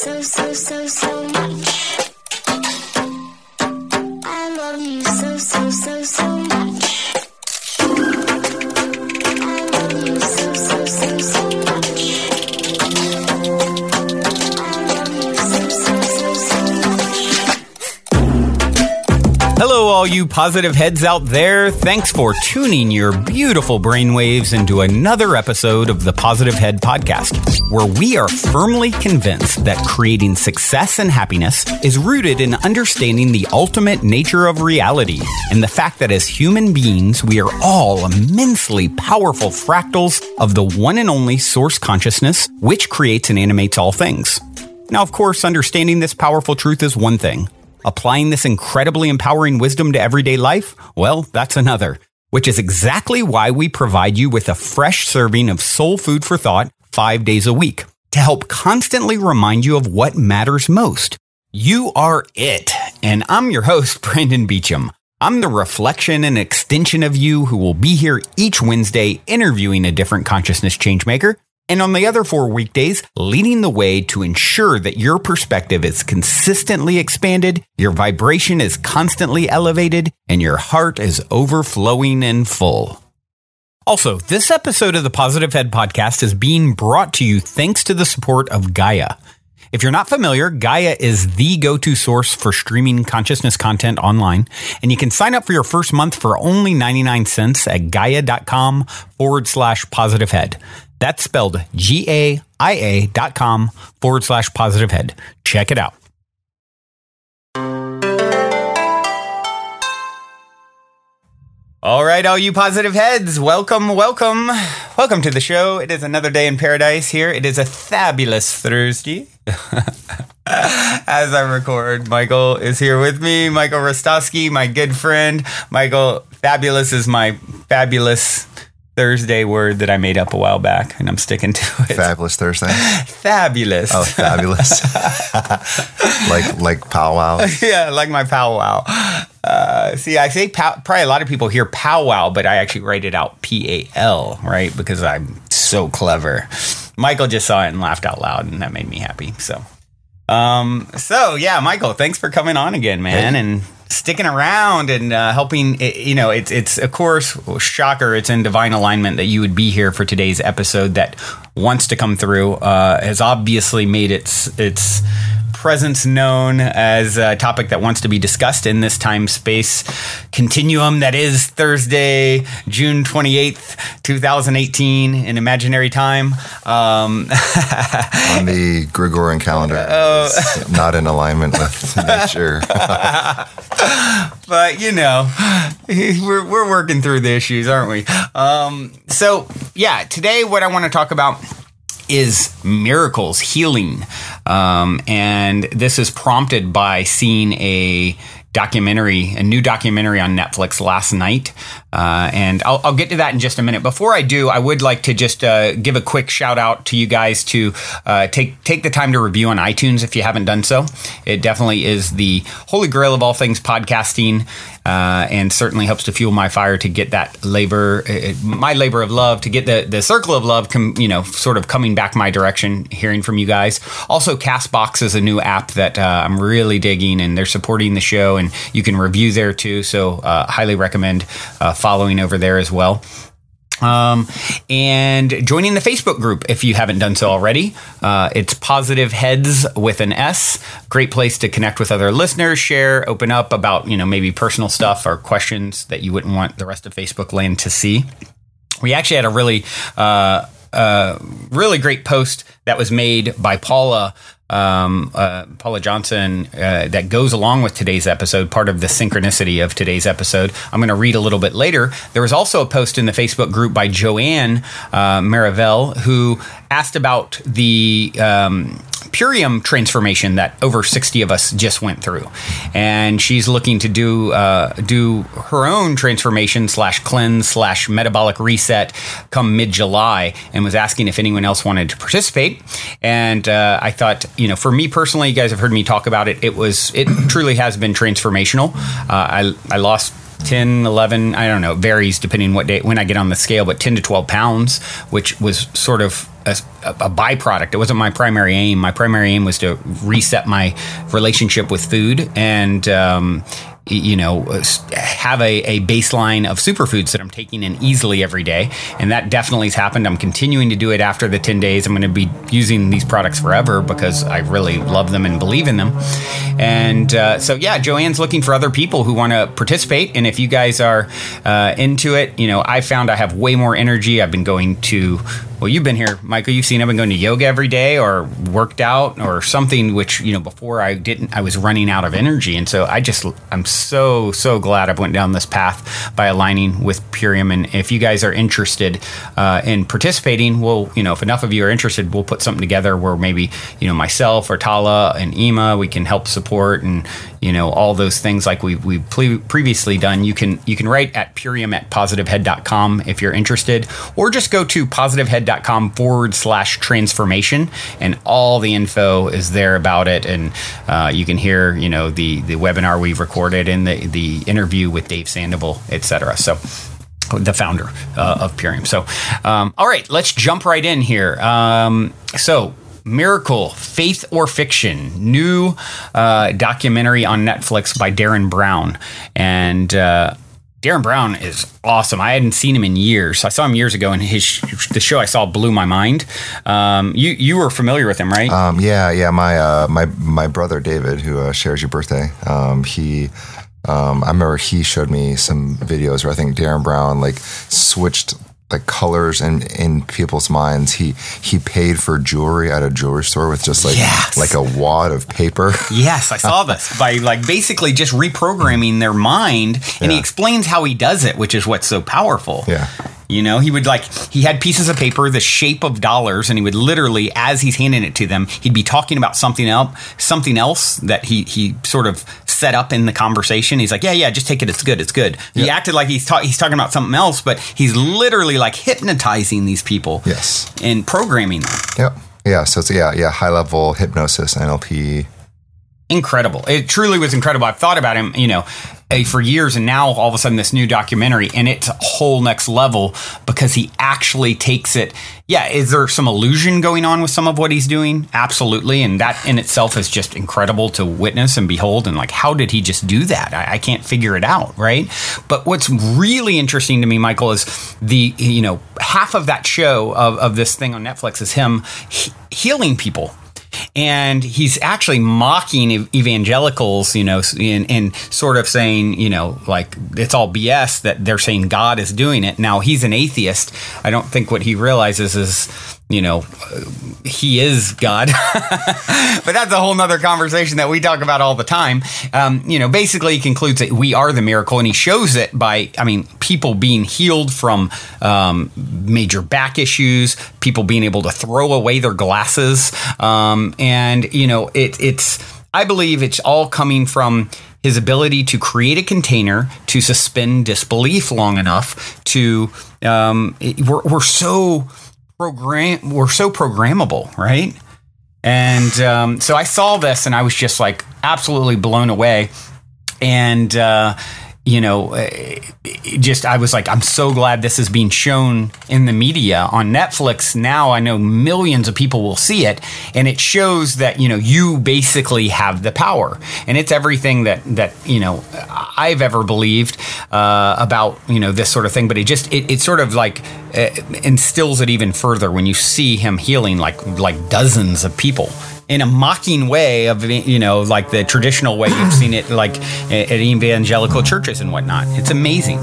so much. I love you so much. I love you so much. I love you so much. Hello, all you positive heads out there. Thanks for tuning your beautiful brainwaves into another episode of the Positive Head Podcast, where we are firmly convinced that creating success and happiness is rooted in understanding the ultimate nature of reality and the fact that as human beings, we are all immensely powerful fractals of the one and only source consciousness, which creates and animates all things. Now, of course, understanding this powerful truth is one thing. Applying this incredibly empowering wisdom to everyday life? Well, that's another, which is exactly why we provide you with a fresh serving of soul food for thought 5 days a week to help constantly remind you of what matters most. You are it. And I'm your host, Brandon Beecham. I'm the reflection and extension of you who will be here each Wednesday interviewing a different consciousness changemaker. And on the other 4 weekdays, leading the way to ensure that your perspective is consistently expanded, your vibration is constantly elevated, and your heart is overflowing and full. Also, this episode of the Positive Head Podcast is being brought to you thanks to the support of Gaia. If you're not familiar, Gaia is the go-to source for streaming consciousness content online, and you can sign up for your first month for only 99 cents at gaia.com/positivehead. That's spelled GAIA.com/positivehead. Check it out. All right, all you positive heads, welcome to the show. It is another day in paradise here. It is a fabulous Thursday. As I record, Michael is here with me. Michael Rostowski, my good friend. Michael, fabulous is my fabulous Thursday word that I made up a while back, and I'm sticking to it. Fabulous Thursday? Fabulous. Oh, fabulous. like powwow? Yeah, like my powwow. See, I say probably a lot of people hear powwow, but I actually write it out P-A-L, right? Because I'm so clever. Michael just saw it and laughed out loud, and that made me happy. So yeah, Michael, thanks for coming on again, man, and sticking around and helping. It's of course, shocker, it's in divine alignment that you would be here for today's episode that wants to come through, has obviously made its presence known as a topic that wants to be discussed in this time-space continuum that is Thursday, June 28th, 2018 in imaginary time. On the Gregorian calendar. It's not in alignment with nature. But, we're working through the issues, aren't we? Today what I want to talk about is miracles, healing. And this is prompted by seeing a new documentary on Netflix last night. And I'll get to that in just a minute. Before I do, I would like to just give a quick shout out to you guys to take the time to review on iTunes if you haven't done so. It definitely is the holy grail of all things podcasting, and certainly helps to fuel my fire to get that my labor of love, to get the circle of love, sort of coming back my direction, hearing from you guys. Also, Castbox is a new app that I'm really digging, and they're supporting the show, and you can review there too. So highly recommend following over there as well. And joining the Facebook group if you haven't done so already. It's Positive Heads with an S. Great place to connect with other listeners, share, open up about, maybe personal stuff or questions that you wouldn't want the rest of Facebook land to see. We actually had a really great post that was made by Paula Johnson that goes along with today's episode, part of the synchronicity of today's episode. I'm going to read a little bit later. There was also a post in the Facebook group by Joanne Maravelle, who asked about the Purium transformation that over 60 of us just went through. And she's looking to do her own transformation /cleanse /metabolic reset come mid-July, and was asking if anyone else wanted to participate. And I thought, for me personally, you guys have heard me talk about it. It truly has been transformational. I lost 10, 11, I don't know, it varies depending what day, when I get on the scale, but 10 to 12 pounds, which was sort of a byproduct. It wasn't my primary aim. My primary aim was to reset my relationship with food and have a baseline of superfoods that I'm taking in easily every day. And that definitely has happened. I'm continuing to do it after the 10 days. I'm going to be using these products forever because I really love them and believe in them. And Joanne's looking for other people who want to participate. And if you guys are into it, I found I have way more energy. I've been going to, well, you've been here, Michael, you've seen I've been going to yoga every day or worked out or something, which, before I was running out of energy. And so I'm so glad I went down this path by aligning with Purium. And if you guys are interested in participating, if enough of you are interested, we'll put something together where maybe, myself or Tala and Ema, we can help support and, all those things like we've previously done. You can write at purium@positivehead.com if you're interested, or just go to positivehead.com/transformation, and all the info is there about it. And you can hear, the webinar we've recorded and the interview with Dave Sandoval, etc. So the founder of Purium. So, all right, let's jump right in here. Miracle, Faith or Fiction, new documentary on Netflix by Darren Brown. And Darren Brown is awesome. I hadn't seen him in years. I saw him years ago, and the show I saw blew my mind. You were familiar with him, right? Yeah. My brother David, who shares your birthday, I remember he showed me some videos where I think Darren Brown switched colors in people's minds. He paid for jewelry at a jewelry store with just a wad of paper. Yes, I saw this by basically just reprogramming their mind, and he explains how he does it, which is what's so powerful. Yeah. He would he had pieces of paper the shape of dollars, and he would literally, as he's handing it to them, he'd be talking about something else that he sort of set up in the conversation. He's like, yeah, just take it. It's good. He acted like he's talking about something else, but he's literally hypnotizing these people. Yes. And programming them. Yep. Yeah. So it's high level hypnosis, NLP. Incredible. It truly was incredible. I've thought about him, for years, and now all of a sudden this new documentary, and it's a whole next level because he actually takes it. Yeah, is there some illusion going on with some of what he's doing? Absolutely, and that in itself is just incredible to witness and behold, and how did he just do that? I can't figure it out, right? But what's really interesting to me, Michael, is the, half of that show of this thing on Netflix is him healing people. And he's actually mocking evangelicals, and sort of saying, it's all BS that they're saying God is doing it. Now, he's an atheist. I don't think what he realizes is, he is God. But that's a whole nother conversation that we talk about all the time. Basically he concludes that we are the miracle, and he shows it by, people being healed from major back issues, people being able to throw away their glasses. I believe it's all coming from his ability to create a container to suspend disbelief long enough to, we're so programmable, right? And so I saw this and I was just absolutely blown away. And I was I'm so glad this is being shown in the media on Netflix. Now I know millions of people will see it, and it shows that, you basically have the power, and it's everything that I've ever believed about, this sort of thing. But it sort of instills it even further when you see him healing like dozens of people in a mocking way of, the traditional way you've seen it, at evangelical churches and whatnot. It's amazing.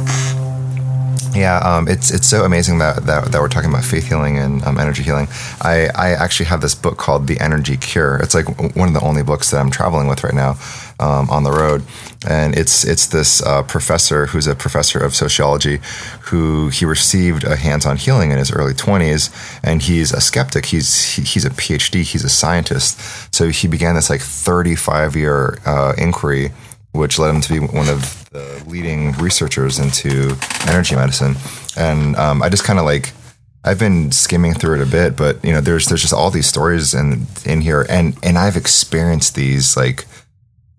Yeah, it's so amazing that we're talking about faith healing and energy healing. I actually have this book called The Energy Cure. It's one of the only books that I'm traveling with right now on the road. And it's this professor who's a professor of sociology who he received a hands-on healing in his early 20s, and he's a skeptic. He's a PhD. He's a scientist. So he began this 35-year inquiry, which led him to be one of the leading researchers into energy medicine. And I just kind of I've been skimming through it a bit, but there's just all these stories in here, and I've experienced these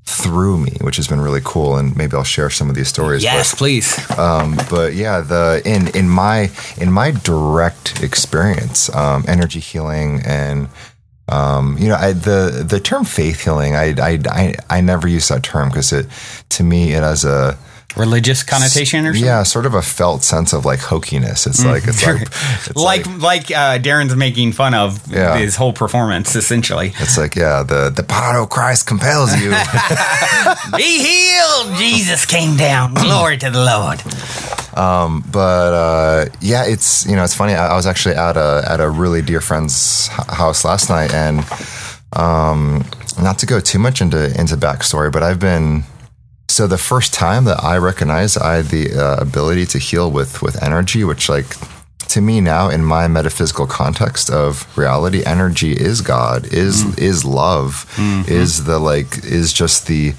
through me, which has been really cool. And maybe I'll share some of these stories. Yes, please. But yeah, in my direct experience, energy healing and the term faith healing, I never use that term because to me it has a religious connotation or something? Yeah, sort of a felt sense of like hokiness. It's like Darren's making fun of his whole performance, essentially. It's like, the power of Christ compels you. Be healed! Jesus came down. Glory to the Lord. It's funny. I was actually at a really dear friend's house last night, and not to go too much into backstory, but so the first time that I recognized I had the ability to heal with energy, which like to me now in my metaphysical context of reality, energy is God, is love, is just the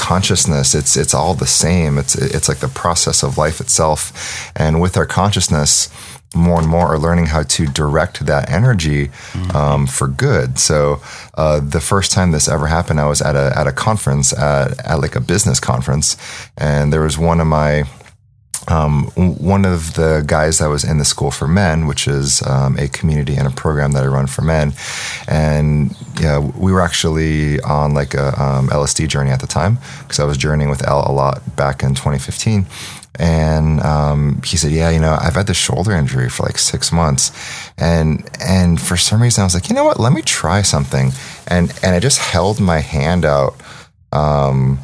consciousness. It's all the same. It's like the process of life itself. And with our consciousness, more and more are learning how to direct that energy for good. So the first time this ever happened, I was at a conference, at like a business conference, and there was one of the guys that was in the School for Men, which is a community and a program that I run for men. And we were actually on like a LSD journey at the time, because I was journeying with L a lot back in 2015. And he said, I've had this shoulder injury for like 6 months. And for some reason I was like, you know what, let me try something. And I just held my hand out. And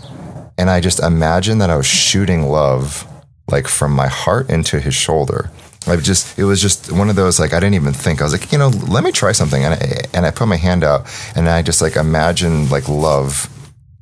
I just imagined that I was shooting love like from my heart into his shoulder. It was just one of those, like, I didn't even think. I was like, let me try something. And I put my hand out, and I just like imagined like love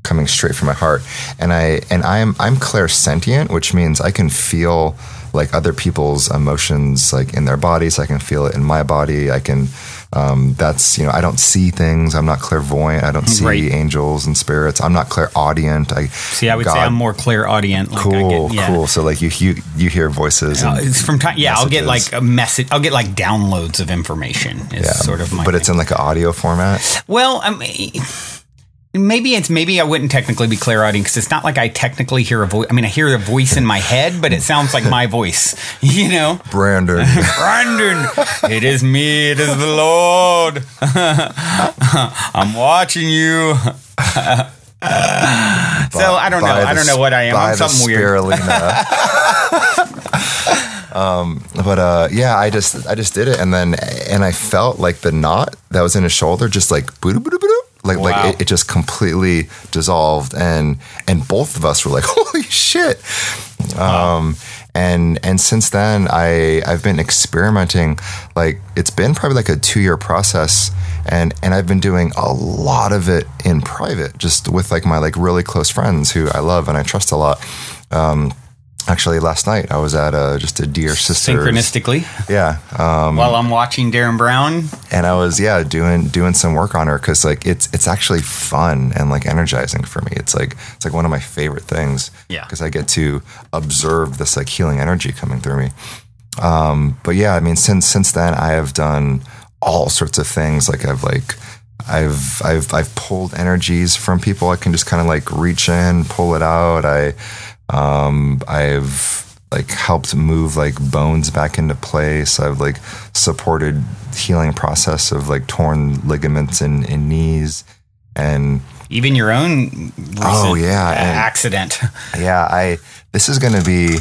coming straight from my heart. And I'm clairsentient, which means I can feel like other people's emotions like in their bodies. I can feel it in my body. I can, I don't see things. I'm not clairvoyant. I don't see angels and spirits. I'm not clairaudient. I would say I'm more clairaudient. Like cool. So like you hear voices. From time, I'll get like a message. I'll get like downloads of information. Sort of my. But it's in like an audio format. Well, I mean, maybe I wouldn't technically be clairaudient, because it's not like I technically hear a voice. I mean, I hear a voice in my head, but it sounds like my voice, Brandon, it is me, it is the Lord. I'm watching you. So I don't know. I don't know what I am. I'm something weird. I just did it, and I felt like the knot that was in his shoulder just like like it just completely dissolved, and both of us were like, holy shit. And since then I've been experimenting. Like, it's been probably like a 2-year process, and I've been doing a lot of it in private, just with like my like really close friends who I love and I trust a lot. Actually, last night I was at just a dear sister. Synchronistically, while I'm watching Darren Brown, and I was doing some work on her, because like it's actually fun and like energizing for me. It's like one of my favorite things. Because I get to observe this like healing energy coming through me. But I mean, since then I have done all sorts of things. Like I've pulled energies from people. I can just kind of like reach in, pull it out. I've like helped move like bones back into place. I've like supported healing process of like torn ligaments in knees, and even your own recent accident. This is going to be,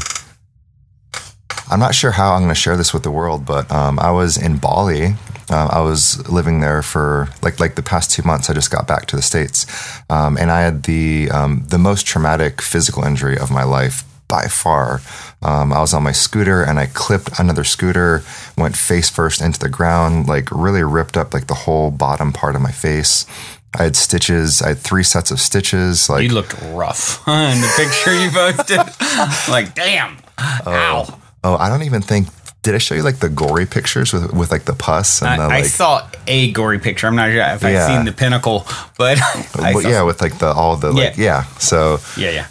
I'm not sure how I'm going to share this with the world, but I was in Bali. I was living there for like the past 2 months. I just got back to the States, and I had the most traumatic physical injury of my life by far. I was on my scooter and I clipped another scooter, went face first into the ground, like really ripped up like the whole bottom part of my face. I had stitches. I had 3 sets of stitches. Like, you looked rough in the picture you posted. Like, damn. Ow. Oh, I don't even think. Did I show you like the gory pictures with like the pus? And I saw a gory picture. I'm not sure if I've seen the pinnacle, but with like all the like So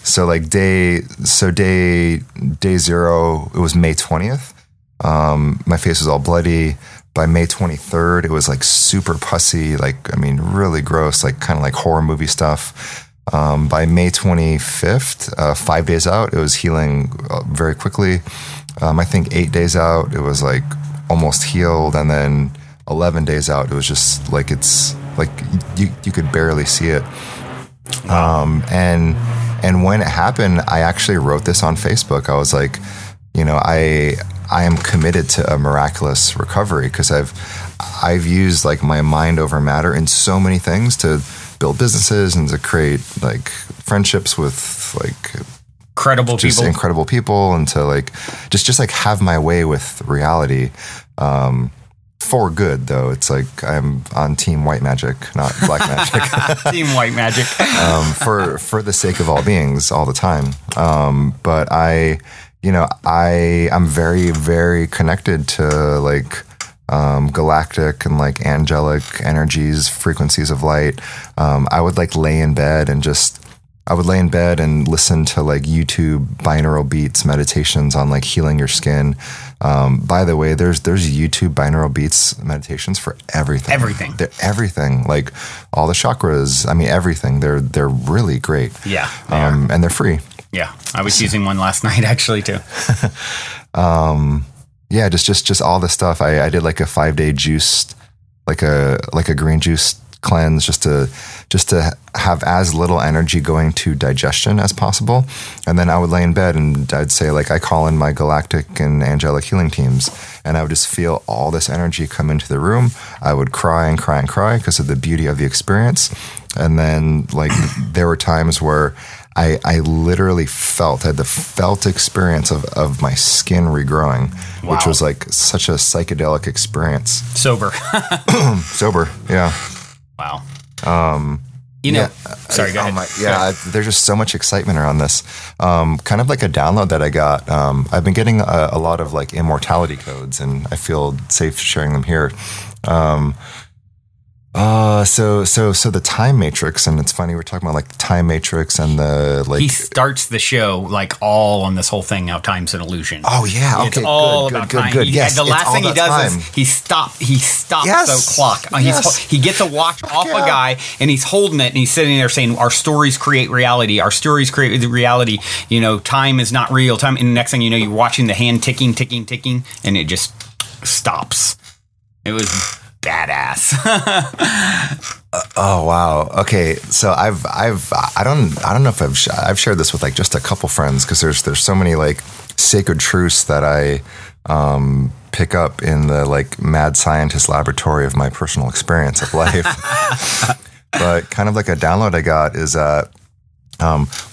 So like day 0, it was May 20th. My face was all bloody, By May 23rd, it was like super pussy, like, I mean, really gross, like kind of like horror movie stuff. By May 25th, 5 days out, it was healing very quickly. I think 8 days out, it was like almost healed. And then 11 days out, it was just like, it's like you could barely see it. And when it happened, I actually wrote this on Facebook. I was like, you know, I am committed to a miraculous recovery, because I've used like my mind over matter in so many things to build businesses and to create like friendships with like incredible people, and to like just like have my way with reality. For good, though. It's like I'm on Team White Magic, not Black Magic. Team White Magic. For the sake of all beings, all the time. But I'm very, very connected to like galactic and like angelic energies, frequencies of light. I would like lay in bed and listen to like YouTube binaural beats, meditations on like healing your skin. By the way, there's YouTube binaural beats meditations for everything. Everything, like all the chakras. I mean, everything. They're really great. Yeah. And they're free. Yeah. I was using one last night actually too. Yeah, just all the stuff. I did like a 5-day juice, like a green juice cleanse, just to have as little energy going to digestion as possible. And then I would lay in bed and I'd say like, I call in my galactic and angelic healing teams, and I would just feel all this energy come into the room. I would cry and cry and cry because of the beauty of the experience. And then like there were times where I literally had the felt experience of my skin regrowing, wow. which was like such a psychedelic experience. Sober. Yeah. Wow. Sorry, go ahead. There's just so much excitement around this. Kind of like a download that I got. I've been getting a lot of like immortality codes, and I feel safe sharing them here. So the time matrix, and it's funny, we're talking about like the time matrix and the like. He starts the show like all on this whole thing. How time's an illusion. Oh yeah, okay, it's all about time. Yes, the last thing he does time. is he stops Yes. the clock. Yes. He gets a watch off a guy, and he's holding it, and he's sitting there saying, "Our stories create reality. Our stories create reality. You know, time is not real. Time." And the next thing you know, you're watching the hand ticking, and it just stops. It was badass. Oh wow. Okay, so I don't know if I've shared this with like just a couple friends, because there's so many like sacred truths that I pick up in the like mad scientist laboratory of my personal experience of life. But kind of like a download I got is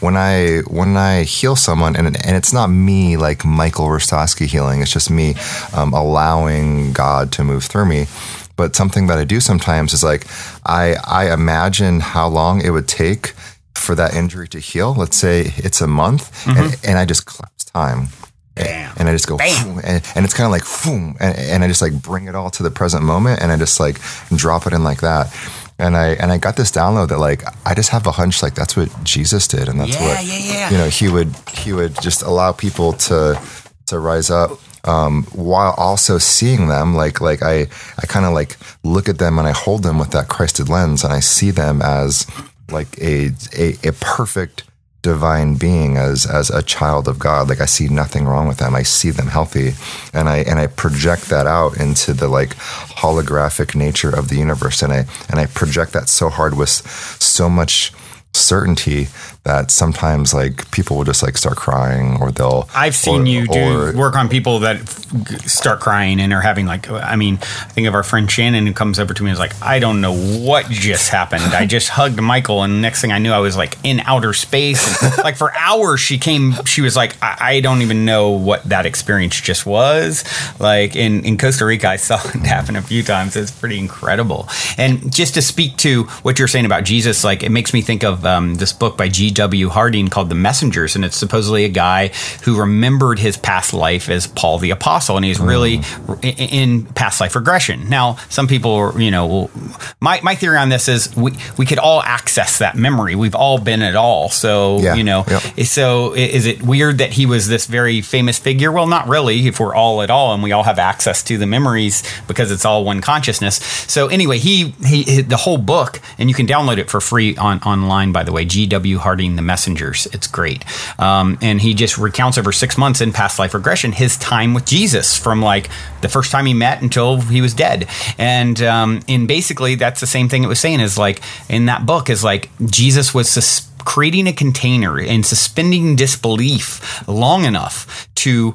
when I heal someone, and it's not me like Michael Rostowski healing, it's just me allowing God to move through me. But something that I do sometimes is like, I imagine how long it would take for that injury to heal. Let's say it's a month, and I just collapse time. Bam. And I just go, and it's kind of like, and I just like bring it all to the present moment, and I just like drop it in like that. And I got this download that like, I just have a hunch like that's what Jesus did, and that's what you know, he would just allow people to rise up. While also seeing them like I kind of like look at them and I hold them with that Christed lens, and I see them as like a perfect divine being, as a child of God. Like I see nothing wrong with them. I see them healthy, and I project that out into the like holographic nature of the universe, and I project that so hard with so much certainty that sometimes like people will just like start crying, or I've seen you do work on people that start crying and are having like, I mean, I think of our friend Shannon, who comes over to me and is like, I don't know what just happened. I just hugged Michael, and next thing I knew I was like in outer space, and like for hours she was like, I don't even know what that experience just was. Like in Costa Rica, I saw it happen a few times. It's pretty incredible. And just to speak to what you're saying about Jesus, like it makes me think of this book by G. G.W. Harding called The Messengers, and it's supposedly a guy who remembered his past life as Paul the Apostle, and he's really in past life regression. Now, some people, my theory on this is we could all access that memory. We've all been it all. So, so is it weird that he was this very famous figure? Well, not really, if we're all at all and we all have access to the memories because it's all one consciousness. So anyway, he the whole book, and you can download it for free online, by the way, G.W. Harding, The Messengers. It's great. And he just recounts over 6 months in past life regression his time with Jesus from like the first time he met until he was dead. And basically that's the same thing it was saying is like in that book is like Jesus was creating a container and suspending disbelief long enough to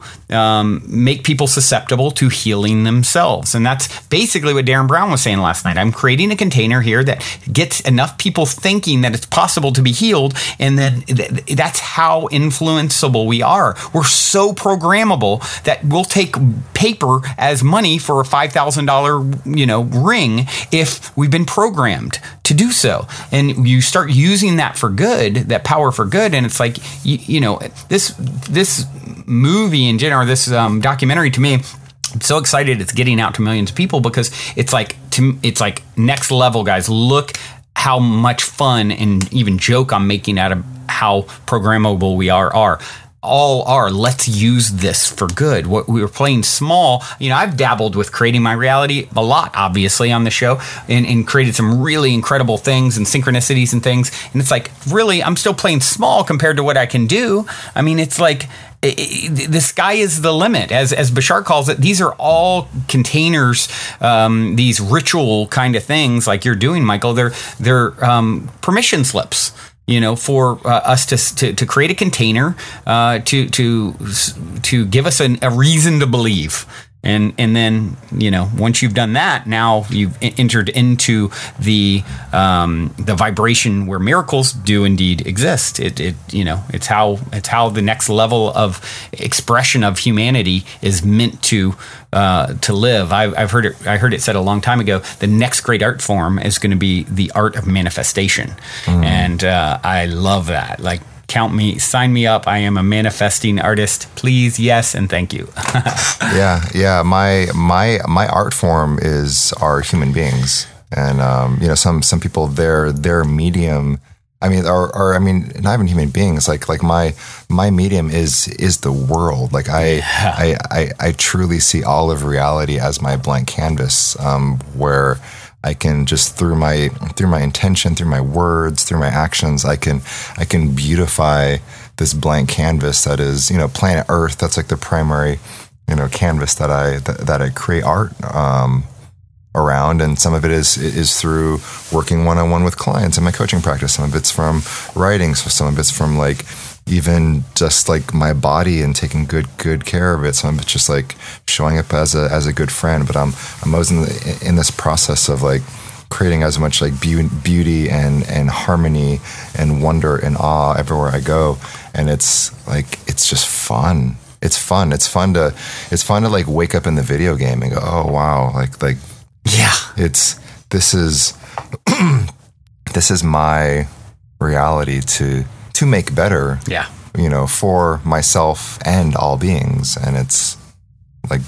make people susceptible to healing themselves. And that's basically what Darren Brown was saying last night. I'm creating a container here that gets enough people thinking that it's possible to be healed, and then that's how influenceable we are. We're so programmable that we'll take paper as money for a $5,000 ring if we've been programmed to do so. And you start using that for good, that power for good, and it's like this movie in general, this documentary, to me, I'm so excited it's getting out to millions of people because it's like next level, guys. Look how much fun and even joke I'm making out of how programmable we are. Let's use this for good. What we were playing small, I've dabbled with creating my reality a lot, obviously, on the show, and created some really incredible things and synchronicities and things. And it's like, really, I'm still playing small compared to what I can do. I mean, it's like the sky is the limit, as Bashar calls it. These are all containers, these ritual kind of things, like you're doing, Michael. They're permission slips. For us to create a container to give us a reason to believe. And then, once you've done that, now you've entered into the vibration where miracles do indeed exist. It's how the next level of expression of humanity is meant to live. I heard it said a long time ago. The next great art form is going to be the art of manifestation, and I love that. Like, count me, sign me up. I am a manifesting artist. Please, yes, and thank you. Yeah. My art form are human beings, and some people their medium. I mean, not even human beings. Like my medium is the world. Like I truly see all of reality as my blank canvas, where I can just through my intention, through my words, through my actions, I can beautify this blank canvas that is, planet Earth. That's like the primary, canvas that I create art around, and some of it is through working one-on-one with clients in my coaching practice. Some of it's from writing, so some of it's from like even just like my body and taking good care of it. Some of it's just like showing up as a good friend. But I'm always in this process of like creating as much like beauty and harmony and wonder and awe everywhere I go. And it's just fun. It's fun. It's fun to like wake up in the video game and go, oh wow, like yeah, this is my reality to make better. Yeah. For myself and all beings. And it's like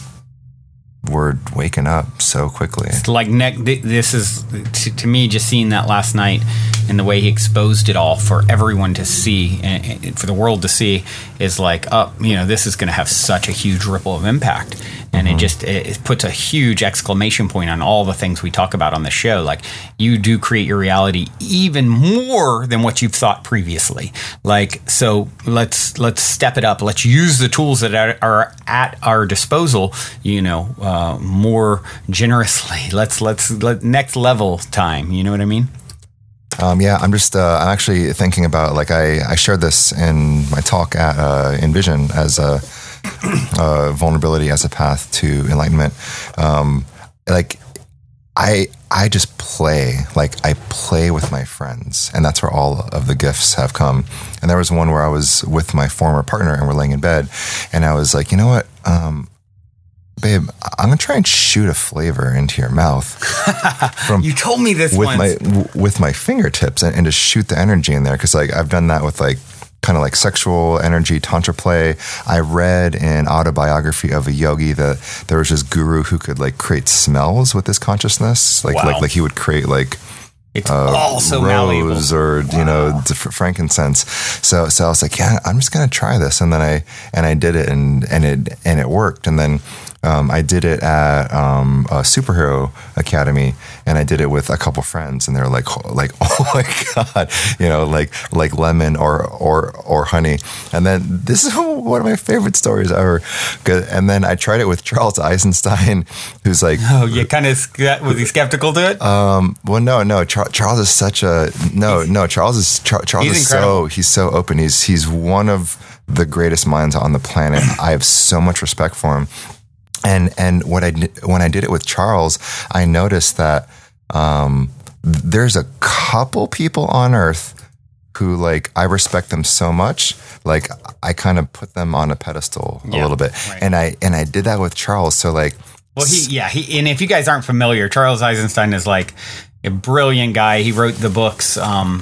we're waking up so quickly. It's like this is to me, just seeing that last night and the way he exposed it all for everyone to see and for the world to see is like, this is going to have such a huge ripple of impact. And it puts a huge exclamation point on all the things we talk about on the show. Like, you do create your reality even more than what you've thought previously. Like, so let's step it up. Let's use the tools that are at our disposal, more generously. Let's next level time. You know what I mean? Yeah, I'm actually thinking about, like, I shared this in my talk at Envision as a vulnerability as a path to enlightenment. Like, I just play, like I play with my friends, and that's where all of the gifts have come. And there was one where I was with my former partner and we're laying in bed, and I was like, you know what? babe, I'm gonna try and shoot a flavor into your mouth. You told me this with once. with my fingertips and just shoot the energy in there, because like I've done that with like kind of like sexual energy tantra play. I read an autobiography of a yogi that there was this guru who could like create smells with his consciousness, like Wow. like he would create like It's all so malleable. rose or frankincense. So I was like, yeah, I'm just gonna try this, and then I did it, and it worked, and then. I did it at a superhero academy, and I did it with a couple friends, and they're like, oh my god, like lemon or honey. And then this is one of my favorite stories ever. And then I tried it with Charles Eisenstein, who's like, Oh, you kind of was he skeptical to it? well, no. Charles is such a no. Charles is incredible. he's so open. He's one of the greatest minds on the planet. I have so much respect for him. And when I did it with Charles, I noticed that there's a couple people on Earth who, like, I respect them so much, like I kind of put them on a pedestal a little bit, right. and I did that with Charles. So like, Well, he and if you guys aren't familiar, Charles Eisenstein is like a brilliant guy. He wrote the books,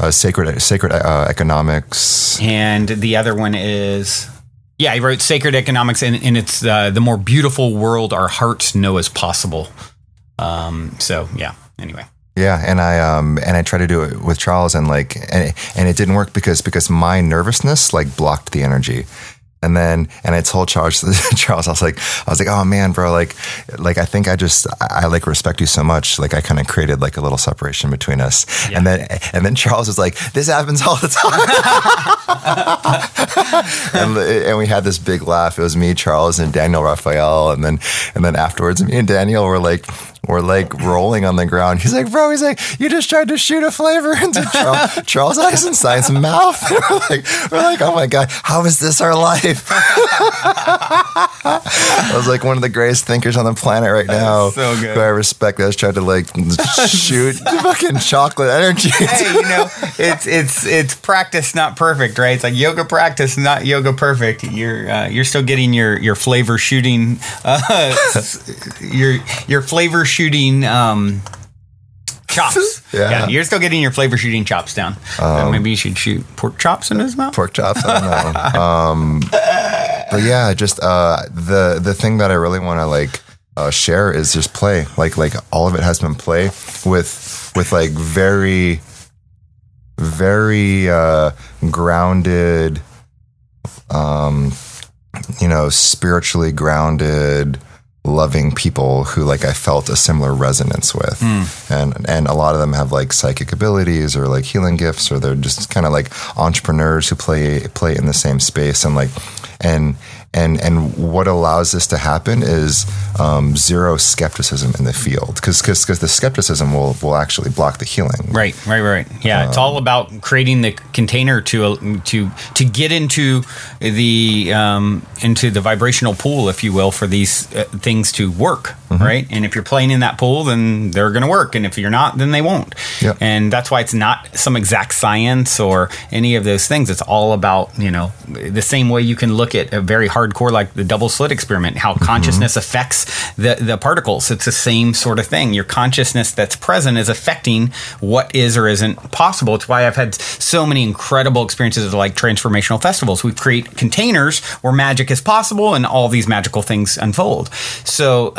sacred economics, and the other one is. Yeah, he wrote Sacred Economics, and it's the more beautiful world our hearts know is possible. So yeah. Anyway. Yeah, and I tried to do it with Charles, and like, and it didn't work because my nervousness like blocked the energy. And I told Charles, I was like, oh man, bro, like I think I like respect you so much. Like I kind of created like a little separation between us. Yeah. And then Charles was like, this happens all the time. and we had this big laugh. It was me, Charles, and Daniel Raphael. And then afterwards, me and Daniel were like rolling on the ground. He's like, you just tried to shoot a flavor into Charles Eisenstein's mouth. we're like, oh my God, how is this our life? I was like one of the greatest thinkers on the planet right now. So good. Who I respect. I was trying to like shoot fucking chocolate energy. Hey, it's practice, not perfect, right? It's like yoga practice, not yoga perfect. You're still getting your flavor shooting, your flavor shooting chops. Yeah, you're still getting your flavor shooting chops down. Maybe you should shoot pork chops in his mouth. Pork chops, I don't know. But yeah, just the thing that I really want to like share is just play. Like all of it has been play with like very, very grounded, spiritually grounded, loving people who like I felt a similar resonance with, and a lot of them have like psychic abilities or like healing gifts, or they're just kind of like entrepreneurs who play in the same space, and like and what allows this to happen is zero skepticism in the field, because the skepticism will actually block the healing. Right. Yeah, it's all about creating the container to get into the vibrational pool, if you will, for these things to work. Right, and if you're playing in that pool, then they're going to work, and if you're not, then they won't. Yep. And that's why it's not some exact science or any of those things. It's all about the same way you can look at a very hardcore like the double slit experiment, how consciousness affects the particles. It's the same sort of thing. Your consciousness that's present is affecting what is or isn't possible. It's why I've had so many incredible experiences of like transformational festivals. We create containers where magic is possible, and all these magical things unfold. So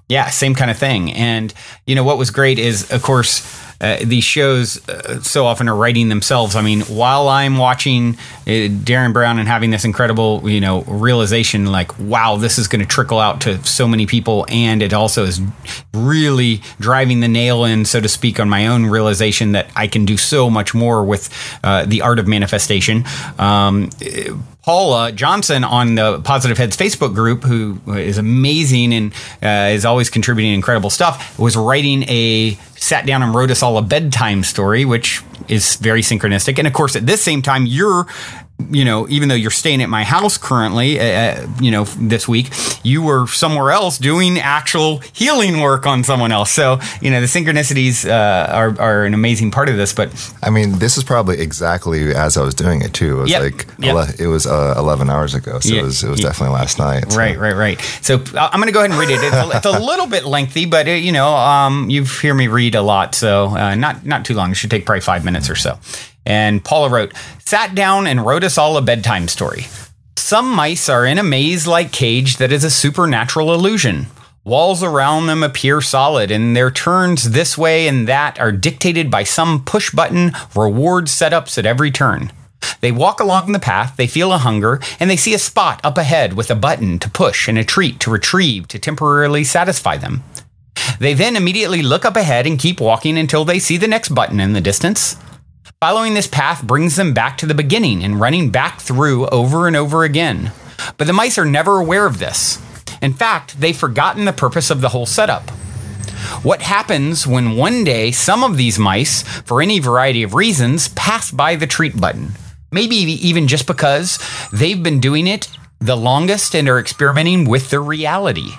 yeah, same kind of thing. And what was great is, of course, these shows so often are writing themselves. I mean, while I'm watching Darren Brown and having this incredible, realization, like, wow, this is going to trickle out to so many people, and it also is really driving the nail in, so to speak, on my own realization that I can do so much more with the art of manifestation. Paula Johnson on the Positive Heads Facebook group, who is amazing and is always contributing incredible stuff, sat down and wrote us all a bedtime story, which is very synchronistic. And of course, at this same time, you're even though you're staying at my house currently, this week, you were somewhere else doing actual healing work on someone else. So, the synchronicities are an amazing part of this. But I mean, this is probably exactly as I was doing it too. It was it was 11 hours ago. So it was definitely last night. So. Right. So I'm going to go ahead and read it. It's a little bit lengthy, but you've heard me read a lot. So not too long. It should take probably 5 minutes or so. And Paula wrote, sat down and wrote us all a bedtime story. Some mice are in a maze-like cage that is a supernatural illusion. Walls around them appear solid, and their turns this way and that are dictated by some push-button reward setups at every turn. They walk along the path, they feel a hunger, and they see a spot up ahead with a button to push and a treat to retrieve to temporarily satisfy them. They then immediately look up ahead and keep walking until they see the next button in the distance. Following this path brings them back to the beginning and running back through over and over again. But the mice are never aware of this. In fact, they've forgotten the purpose of the whole setup. What happens when one day some of these mice, for any variety of reasons, pass by the treat button? Maybe even just because they've been doing it the longest and are experimenting with their reality.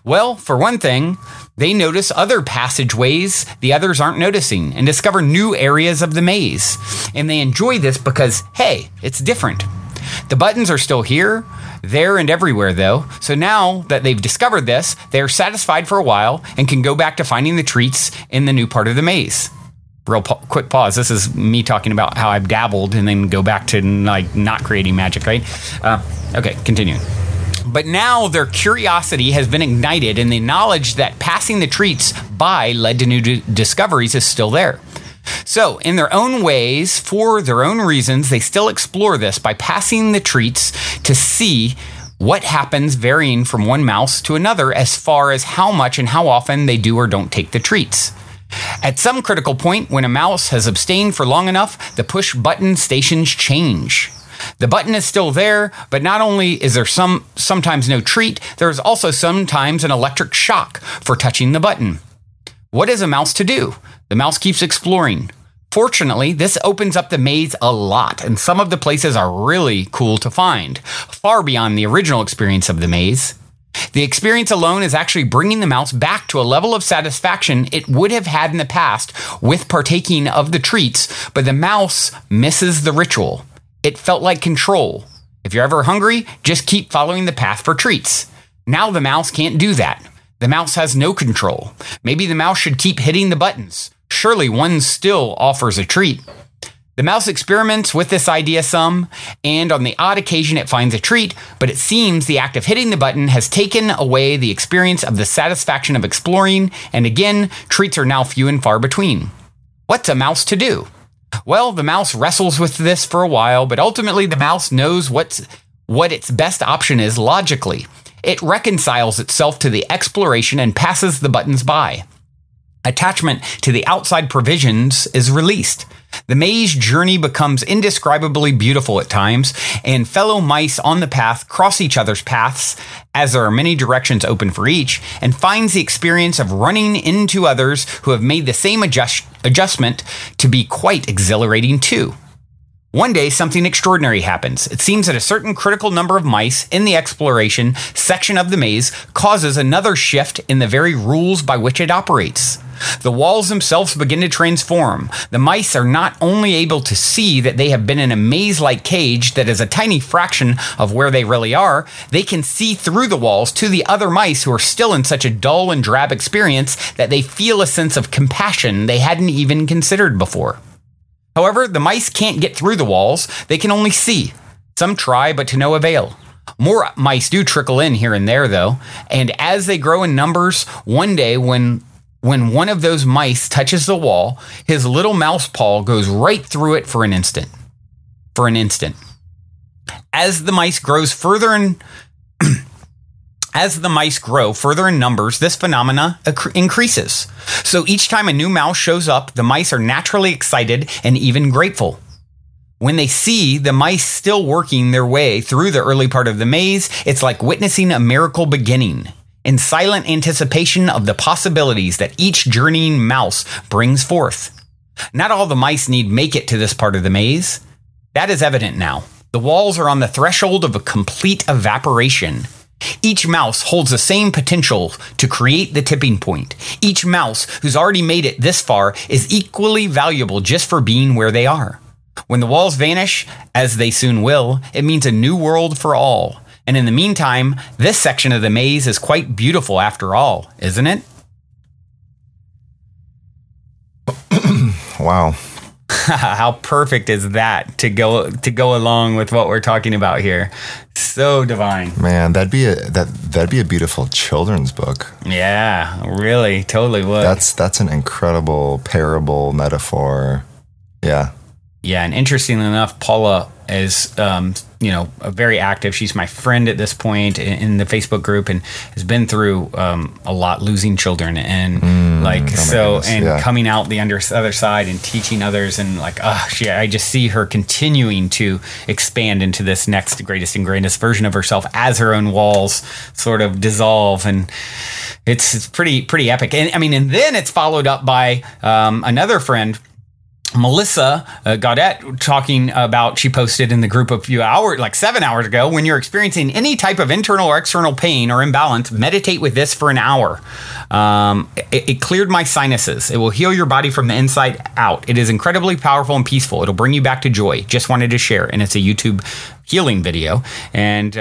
Well, for one thing, they notice other passageways the others aren't noticing and discover new areas of the maze. And they enjoy this because, hey, it's different. The buttons are still here, there, and everywhere, though. So now that they've discovered this, they're satisfied for a while and can go back to finding the treats in the new part of the maze. Quick pause. This is me talking about how I've dabbled and then go back to not creating magic, right? Okay, continuing. But now their curiosity has been ignited, and the knowledge that passing the treats by led to new discoveries is still there. So, in their own ways, for their own reasons, they still explore this by passing the treats to see what happens, varying from one mouse to another as far as how much and how often they do or don't take the treats. At some critical point, when a mouse has abstained for long enough, the push button stations change. The button is still there, but not only is there sometimes no treat, there is also sometimes an electric shock for touching the button. What is a mouse to do? The mouse keeps exploring. Fortunately, this opens up the maze a lot, and some of the places are really cool to find, far beyond the original experience of the maze. The experience alone is actually bringing the mouse back to a level of satisfaction it would have had in the past with partaking of the treats, but the mouse misses the ritual. It felt like control. If you're ever hungry, just keep following the path for treats. Now the mouse can't do that. The mouse has no control. Maybe the mouse should keep hitting the buttons. Surely one still offers a treat. The mouse experiments with this idea some, and on the odd occasion it finds a treat, but it seems the act of hitting the button has taken away the experience of the satisfaction of exploring, and again, treats are now few and far between. What's a mouse to do? Well, the mouse wrestles with this for a while, but ultimately the mouse knows what its best option is logically. It reconciles itself to the exploration and passes the buttons by. Attachment to the outside provisions is released. The maze journey becomes indescribably beautiful at times, and fellow mice on the path cross each other's paths, as there are many directions open for each, and finds the experience of running into others who have made the same adjustment to be quite exhilarating too. One day, something extraordinary happens. It seems that a certain critical number of mice in the exploration section of the maze causes another shift in the very rules by which it operates. The walls themselves begin to transform. The mice are not only able to see that they have been in a maze-like cage that is a tiny fraction of where they really are, they can see through the walls to the other mice who are still in such a dull and drab experience that they feel a sense of compassion they hadn't even considered before. However, the mice can't get through the walls. They can only see. Some try, but to no avail. More mice do trickle in here and there, though, and as they grow in numbers, one day when one of those mice touches the wall, his little mouse paw goes right through it for an instant. As the mice grow further in numbers, this phenomena increases. So each time a new mouse shows up, the mice are naturally excited and even grateful. When they see the mice still working their way through the early part of the maze, it's like witnessing a miracle beginning, in silent anticipation of the possibilities that each journeying mouse brings forth. Not all the mice need make it to this part of the maze. That is evident now. The walls are on the threshold of a complete evaporation. Each mouse holds the same potential to create the tipping point. Each mouse who's already made it this far is equally valuable just for being where they are. When the walls vanish, as they soon will, it means a new world for all. And in the meantime, this section of the maze is quite beautiful after all, isn't it? Wow. How perfect is that to go along with what we're talking about here? So divine. Man, that'd be a beautiful children's book. Yeah, really, totally would. That's an incredible parable metaphor. Yeah. Yeah, and interestingly enough, Paula is, very active. She's my friend at this point in the Facebook group, and has been through a lot, losing children, and coming out the other side and teaching others, and I just see her continuing to expand into this next greatest and greatest version of herself as her own walls sort of dissolve, and it's pretty epic. And then it's followed up by another friend, Melissa Gaudet, talking about, she posted in the group a few hours, like 7 hours ago, when you're experiencing any type of internal or external pain or imbalance, meditate with this for an hour. It cleared my sinuses. It will heal your body from the inside out. It is incredibly powerful and peaceful. It'll bring you back to joy. Just wanted to share. And it's a YouTube healing video. And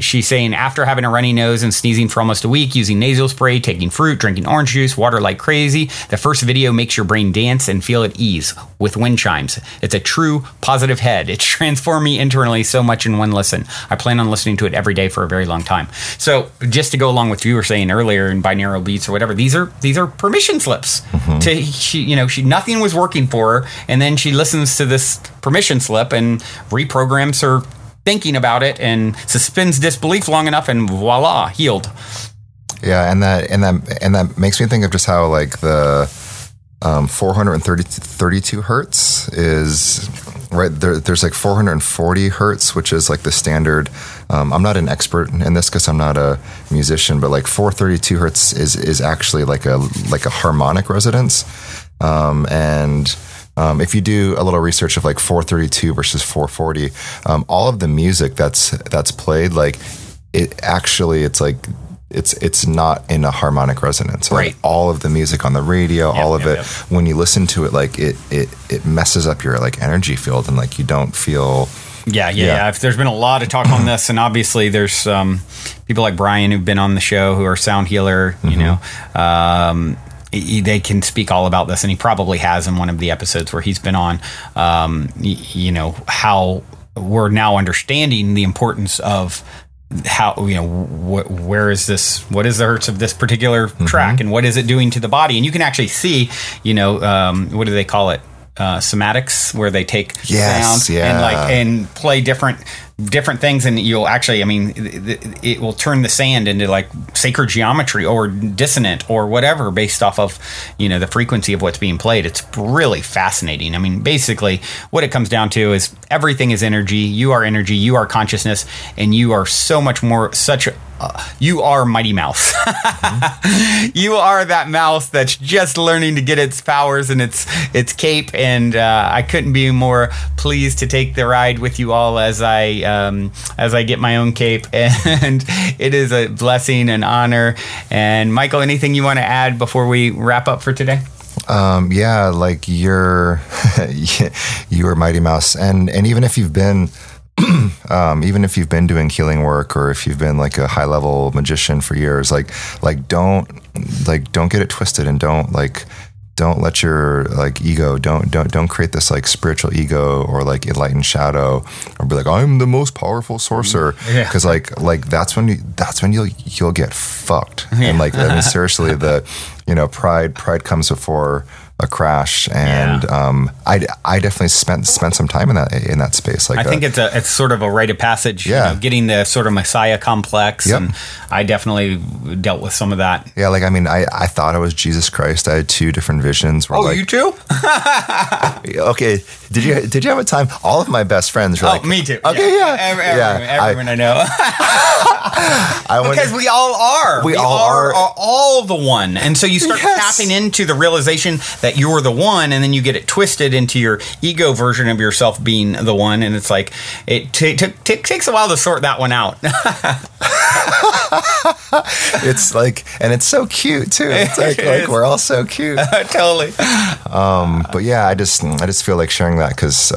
she's saying, after having a runny nose and sneezing for almost a week, using nasal spray, taking fruit, drinking orange juice, water like crazy, the first video makes your brain dance and feel at ease with wind chimes. It's a true positive head. It's transformed me internally so much in one listen. I plan on listening to it every day for a very long time. So just to go along with what you were saying earlier in binaural beats or whatever, these are permission slips. She nothing was working for her, and then she listens to this permission slip and reprograms her thinking about it and suspends disbelief long enough, and voila, healed. Yeah, and that makes me think of just how like the 432 hertz is right there. There's like 440 hertz, which is like the standard. I'm not an expert in this because I'm not a musician, but like 432 hertz is actually like a harmonic resonance, and if you do a little research of like 432 versus 440, all of the music that's played, like it's not in a harmonic resonance. Right. Like all of the music on the radio, when you listen to it, like it messes up your like energy field, and like you don't feel. Yeah. There's been a lot of talk on this, and obviously there's people like Brian who've been on the show who are sound healer, they can speak all about this, and he probably has in one of the episodes where he's been on, how we're now understanding the importance of how, where is this, what is the hertz of this particular track, and what is it doing to the body? And you can actually see, what do they call it? Somatics, where they take sound and play different things, and you'll actually, it will turn the sand into like sacred geometry or dissonant or whatever based off of, the frequency of what's being played. It's really fascinating. Basically what it comes down to is everything is energy. You are energy, you are consciousness, and you are so much more you are Mighty Mouse. You are that mouse that's just learning to get its powers and its cape, and I couldn't be more pleased to take the ride with you all as I get my own cape, and it is a blessing and honor. And Michael, anything you want to add before we wrap up for today? Like you're Mighty Mouse, and even if you've been doing healing work, or if you've been like a high level magician for years, don't get it twisted, and don't let your like ego, don't create this like spiritual ego or like enlightened shadow, or be like, I'm the most powerful sorcerer, because like that's when you'll get fucked. And like seriously, the pride comes before a crash, and I definitely spent some time in that space. Like I think it's sort of a rite of passage. Getting the sort of Messiah complex, and I definitely dealt with some of that. Yeah, like I thought I was Jesus Christ. I had two different visions. Where, you too? Okay, did you have a time? All of my best friends were like, me too. Okay, everyone I know. Because we all are. We all are all the one, and so you you start Yes. tapping into the realization that you're the one, and then you get it twisted into your ego version of yourself being the one, and it's like it takes a while to sort that one out. It's like, and it's so cute too. It's like we're all so cute. Totally. But yeah, I just feel like sharing that because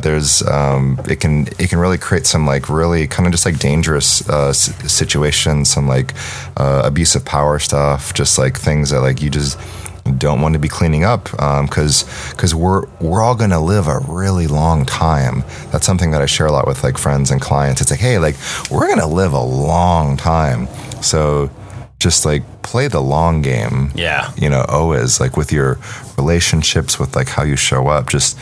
there's it can really create some like really kind of just like dangerous situations, some like abusive power stuff, just like things that like you just don't want to be cleaning up because we're all going to live a really long time. That's something that I share a lot with like friends and clients. It's like, hey, like we're going to live a long time, so just like play the long game. Yeah. Always like with your relationships, with like how you show up, just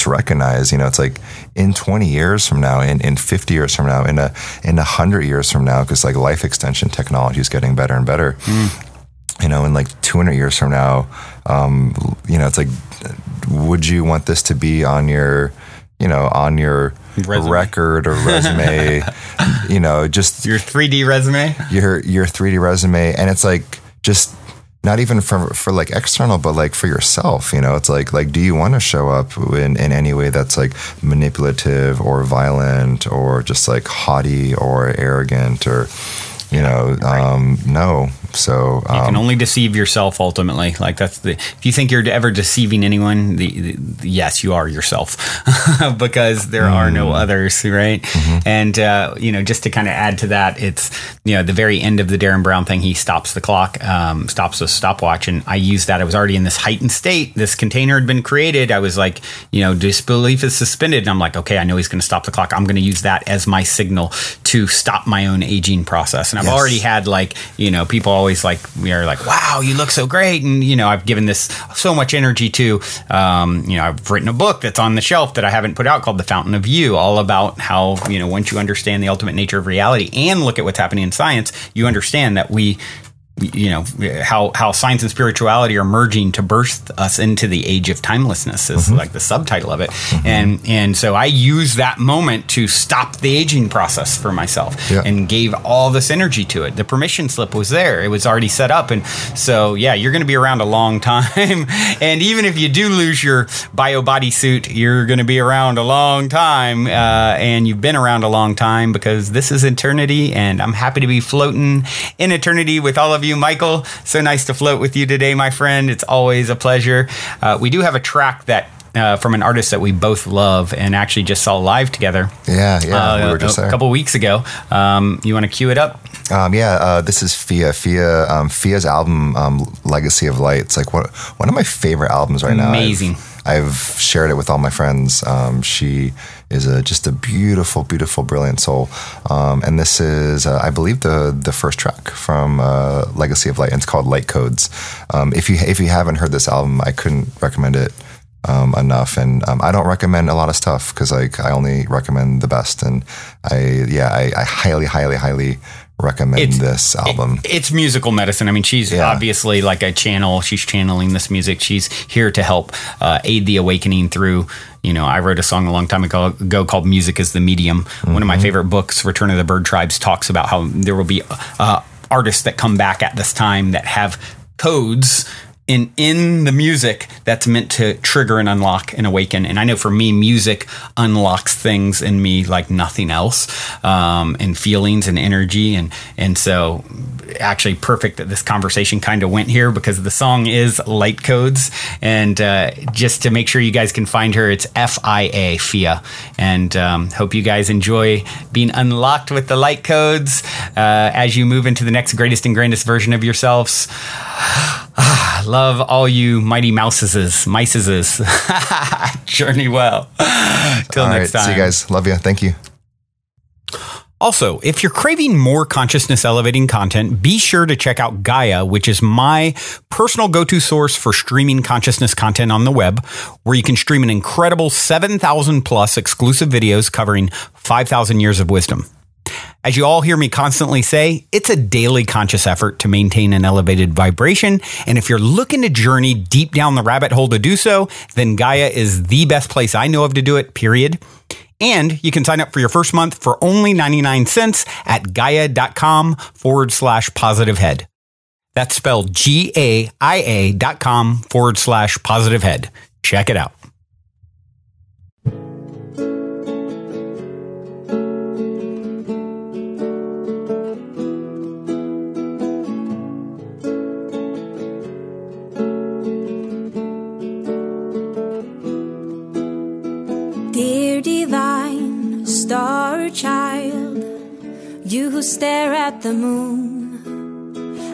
recognize, it's like in 20 years from now, in 50 years from now, in 100 years from now, because like life extension technology is getting better and better. In like 200 years from now, it's like, would you want this to be on your resume. Record or resume, just Your 3D resume? your 3D resume. And it's like, just not even for like external, but like for yourself, it's like, do you want to show up in any way that's like manipulative or violent or just like haughty or arrogant or, no. So You can only deceive yourself ultimately. Like if you think you're ever deceiving anyone, yes, you are yourself because there are no others, right? And, just to kind of add to that, it's, the very end of the Darren Brown thing, he stops the clock, stops the stopwatch. And I used that. I was already in this heightened state. This container had been created. I was like, disbelief is suspended. And I'm like, okay, I know he's going to stop the clock. I'm going to use that as my signal to stop my own aging process. And I've already had like, people always like, we are like, wow, you look so great. And, I've given this so much energy to, I've written a book that's on the shelf that I haven't put out called The Fountain of You, all about how, once you understand the ultimate nature of reality and look at what's happening in science, you understand that how science and spirituality are merging to birth us into the age of timelessness is like the subtitle of it. And so I used that moment to stop the aging process for myself and gave all this energy to it. The permission slip was there. It was already set up. And so, you're going to be around a long time. And even if you do lose your bio bodysuit, you're going to be around a long time. And you've been around a long time because this is eternity. And I'm happy to be floating in eternity with all of you, Michael. So nice to float with you today, my friend. It's always a pleasure. We do have a track that from an artist that we both love and actually just saw live together. Yeah, we were just there a couple weeks ago. You want to cue it up? This is Fia. Fia's album, Legacy of Light. It's like one of my favorite albums right now. Amazing. I've shared it with all my friends. She is just a beautiful, beautiful, brilliant soul. And this is, I believe, the first track from Legacy of Light. And it's called Light Codes. If you haven't heard this album, I couldn't recommend it enough. And I don't recommend a lot of stuff because I only recommend the best. And I highly, highly, highly recommend this album. It's musical medicine. I mean, she's obviously like a channel. She's channeling this music. She's here to help aid the awakening through, I wrote a song a long time ago called Music is the Medium. One of my favorite books, Return of the Bird Tribes, talks about how there will be artists that come back at this time that have codes in the music that's meant to trigger and unlock and awaken. And I know for me, music unlocks things in me like nothing else, and feelings and energy. And so actually perfect that this conversation kind of went here because the song is Light Codes. And just to make sure you guys can find her, it's FIA, Fia. And hope you guys enjoy being unlocked with the light codes as you move into the next greatest and grandest version of yourselves. Love all you mighty mouseses. Journey well. Till next time. See you guys. Love you. Thank you. Also, if you're craving more consciousness elevating content, be sure to check out Gaia, which is my personal go-to source for streaming consciousness content on the web, where you can stream an incredible 7,000 plus exclusive videos covering 5,000 years of wisdom. As you all hear me constantly say, it's a daily conscious effort to maintain an elevated vibration. And if you're looking to journey deep down the rabbit hole to do so, then Gaia is the best place I know of to do it, period. And you can sign up for your first month for only 99 cents at gaia.com/positivehead. That's spelled GAIA.com/positive head. Check it out. Dear divine star child, you who stare at the moon,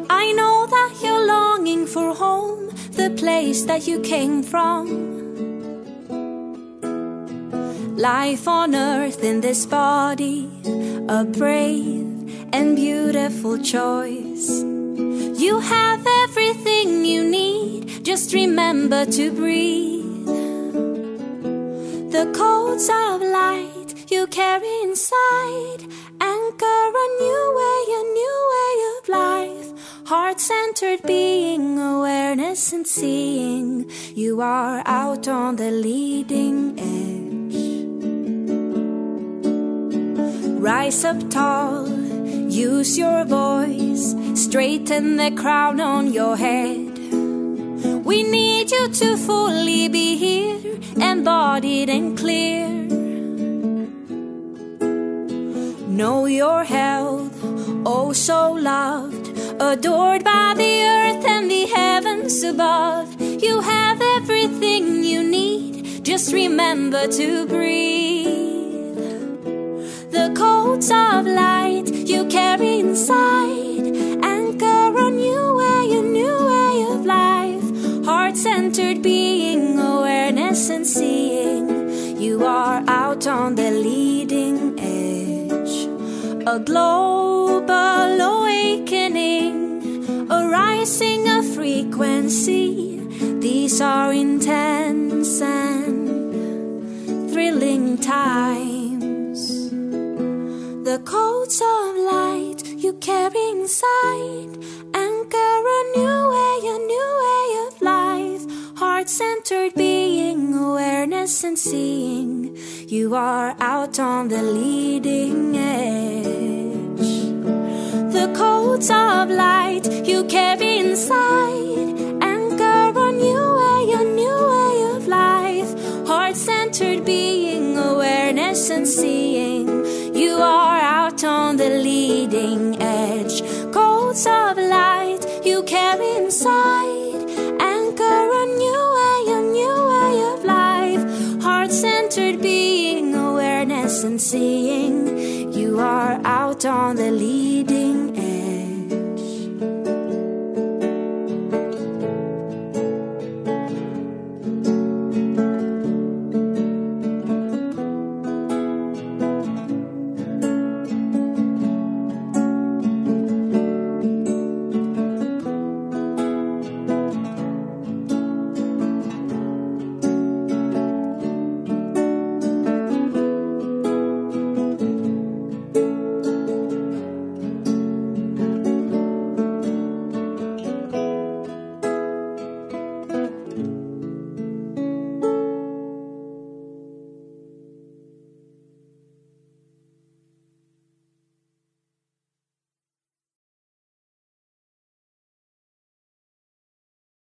I know that you're longing for home, the place that you came from. Life on earth in this body, a brave and beautiful choice. You have everything you need, just remember to breathe. The codes of light you carry inside anchor a new way of life. Heart-centered being, awareness and seeing. You are out on the leading edge. Rise up tall, use your voice, straighten the crown on your head. We need you to fully be here, embodied and clear. Know your health, oh so loved, adored by the earth and the heavens above. You have everything you need, just remember to breathe. The codes of light you carry inside anchor a new way of life. Heart-centered being, awareness and seeing. You are out on the leading edge. A global awakening, a rising of frequency. These are intense and thrilling times. The codes of light you carry inside anchor a new way of life. Heart-centered being, awareness and seeing. You are out on the leading edge. The codes of light you carry inside anchor a new way of life. Heart-centered being, awareness and seeing. You are out on the leading edge. Codes of light you carry inside anchor a new way of life. Heart-centered being, awareness and seeing. You are out on the leading